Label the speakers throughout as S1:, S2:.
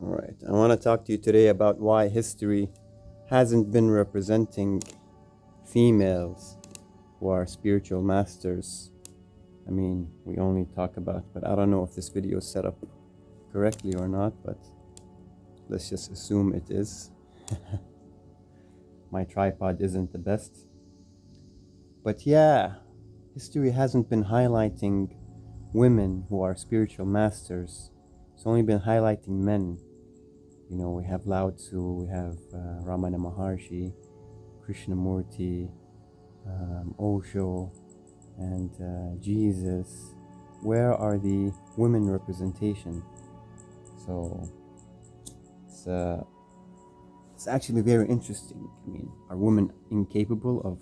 S1: Alright, I want to talk to you today about why history hasn't been representing females who are spiritual masters. I mean, we only talk about, but I don't know if this video is set up correctly or not, but let's just assume it is. My tripod isn't the best. But yeah, history hasn't been highlighting women who are spiritual masters. It's only been highlighting men. You know, we have Laozi, we have Ramana Maharshi, Krishnamurti, Osho, and Jesus. Where are the women representation? So it's actually very interesting. I mean, are women incapable of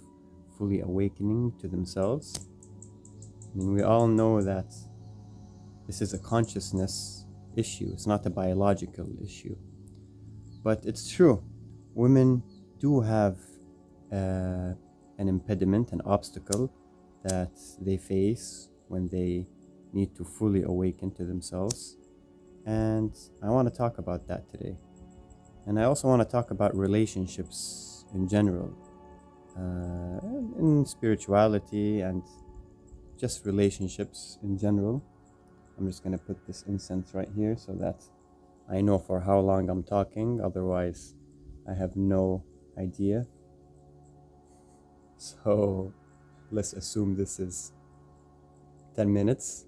S1: fully awakening to themselves? I mean, we all know that this is a consciousness issue. It's not a biological issue. But it's true. Women do have an impediment, an obstacle that they face when they need to fully awaken to themselves. And I want to talk about that today. And I also want to talk about relationships in general, in spirituality and just relationships in general. I'm just going to put this incense right here so that I know for how long I'm talking. Otherwise, I have no idea. So let's assume this is 10 minutes.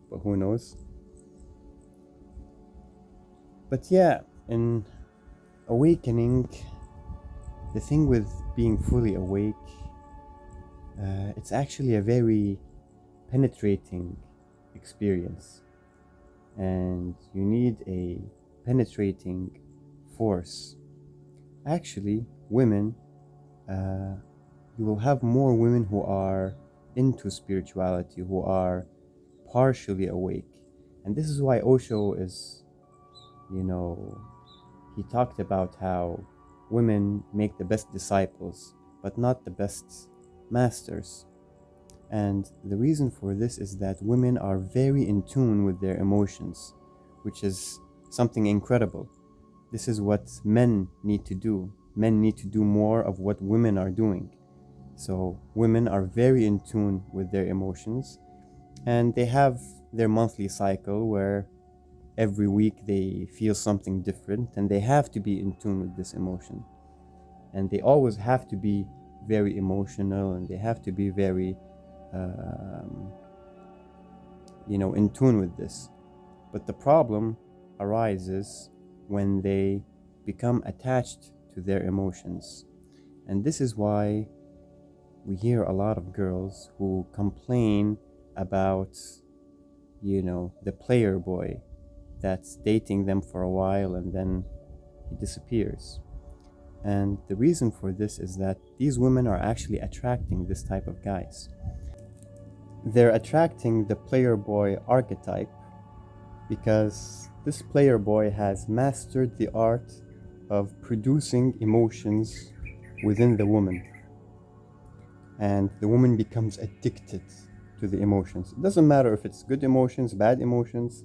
S1: But who knows? But yeah, in awakening, the thing with being fully awake, it's actually a very penetrating experience. And you need a penetrating force. Actually, women, you will have more women who are into spirituality, who are partially awake. And this is why Osho is, he talked about how women make the best disciples, but not the best masters. And the reason for this is that women are very in tune with their emotions, which is something incredible. This is what men need to do. Men need to do more of what women are doing. So women are very in tune with their emotions, and they have their monthly cycle where every week they feel something different, and they have to be in tune with this emotion. And they always have to be very emotional, and they have to be very in tune with this. But the problem arises when they become attached to their emotions. And this is why we hear a lot of girls who complain about, the player boy that's dating them for a while and then he disappears. And the reason for this is that these women are actually attracting this type of guys. They're attracting the player boy archetype because this player boy has mastered the art of producing emotions within the woman. And the woman becomes addicted to the emotions. It doesn't matter if it's good emotions, bad emotions,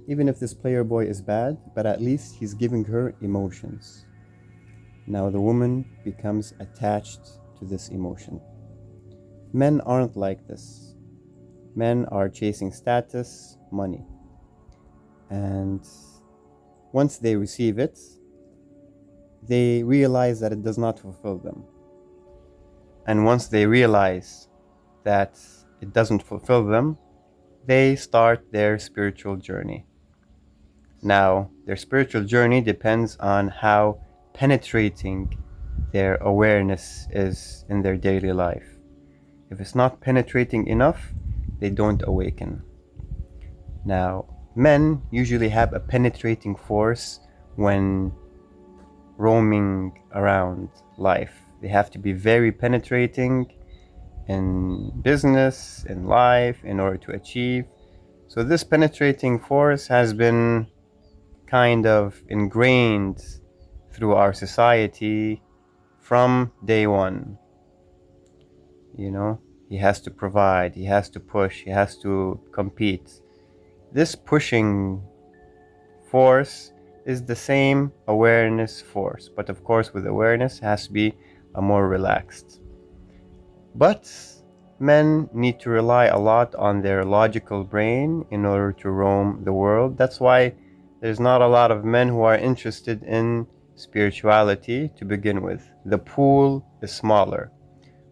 S1: even if this player boy is bad, but at least he's giving her emotions. Now the woman becomes attached to this emotion. Men aren't like this. Men are chasing status, money. And once they receive it, they realize that it does not fulfill them. And once they realize that it doesn't fulfill them, they start their spiritual journey. Now, their spiritual journey depends on how penetrating their awareness is in their daily life. If it's not penetrating enough, they don't awaken. Now, men usually have a penetrating force when roaming around life. They have to be very penetrating in business, in life, in order to achieve. So this penetrating force has been kind of ingrained through our society from day one. He has to provide, he has to push, he has to compete. This pushing force is the same awareness force, but of course with awareness it has to be a more relaxed. But men need to rely a lot on their logical brain in order to roam the world. That's why there's not a lot of men who are interested in spirituality to begin with. The pool is smaller.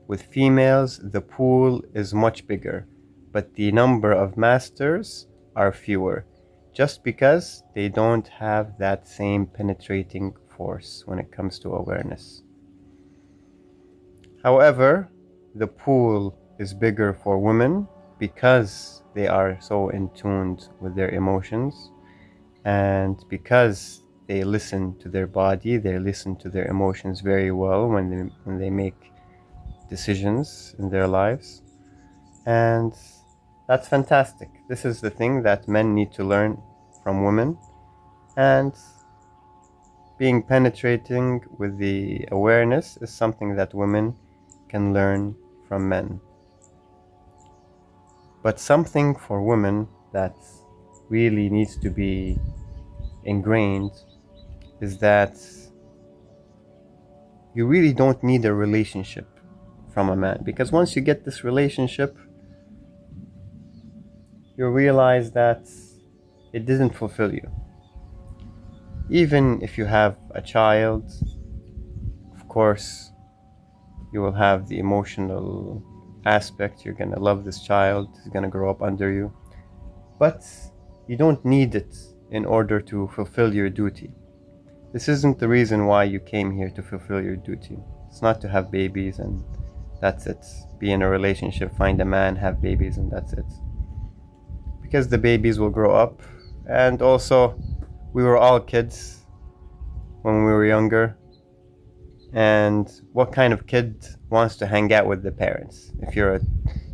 S1: With females, the pool is much bigger, but the number of masters are fewer, just because they don't have that same penetrating force when it comes to awareness. However, the pool is bigger for women because they are so in tune with their emotions, and because they listen to their body, they listen to their emotions very well when they make decisions in their lives. And that's fantastic. This is the thing that men need to learn from women, and being penetrating with the awareness is something that women can learn from men. But something for women that really needs to be ingrained is that you really don't need a relationship from a man, because once you get this relationship, you realize that it didn't fulfill you. Even if you have a child, of course, you will have the emotional aspect. You're gonna love this child, he's gonna grow up under you. But you don't need it in order to fulfill your duty. This isn't the reason why you came here, to fulfill your duty. It's not to have babies and that's it. Be in a relationship, find a man, have babies, and that's it. Because the babies will grow up. And also, we were all kids when we were younger. And what kind of kid wants to hang out with the parents? If you're a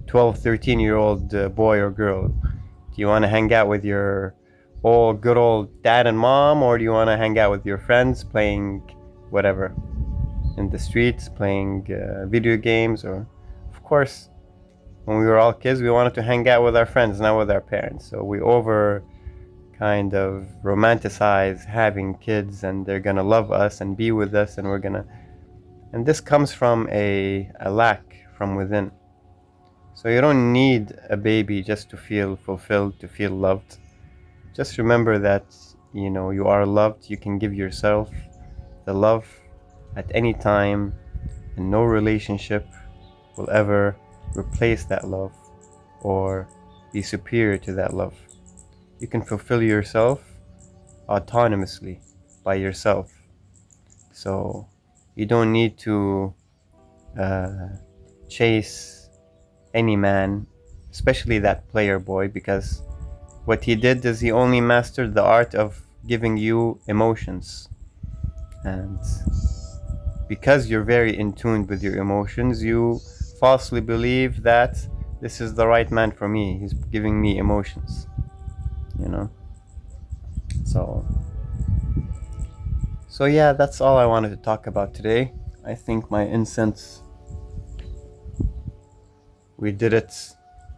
S1: 12, 13-year-old boy or girl, do you want to hang out with your good old dad and mom, or do you want to hang out with your friends playing whatever in the streets, playing video games? Or, of course, when we were all kids, we wanted to hang out with our friends, not with our parents. So we kind of romanticize having kids, and they're gonna love us and be with us, and this comes from a lack from within. So you don't need a baby just to feel fulfilled, to feel loved. Just remember that, you are loved. You can give yourself the love at any time, and no relationship will ever replace that love or be superior to that love. You can fulfill yourself autonomously by yourself. So you don't need to chase any man, especially that player boy, because what he did is he only mastered the art of giving you emotions. And because you're very in tune with your emotions, you falsely believe that this is the right man for me. He's giving me emotions, So yeah, that's all I wanted to talk about today. I think my incense, we did it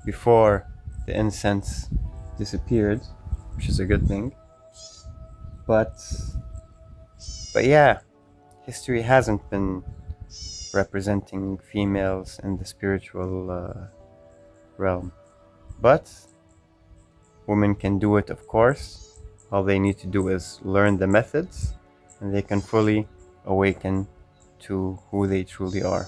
S1: before the incense disappeared, which is a good thing. But yeah, history hasn't been representing females in the spiritual realm. But women can do it, of course. All they need to do is learn the methods, and they can fully awaken to who they truly are.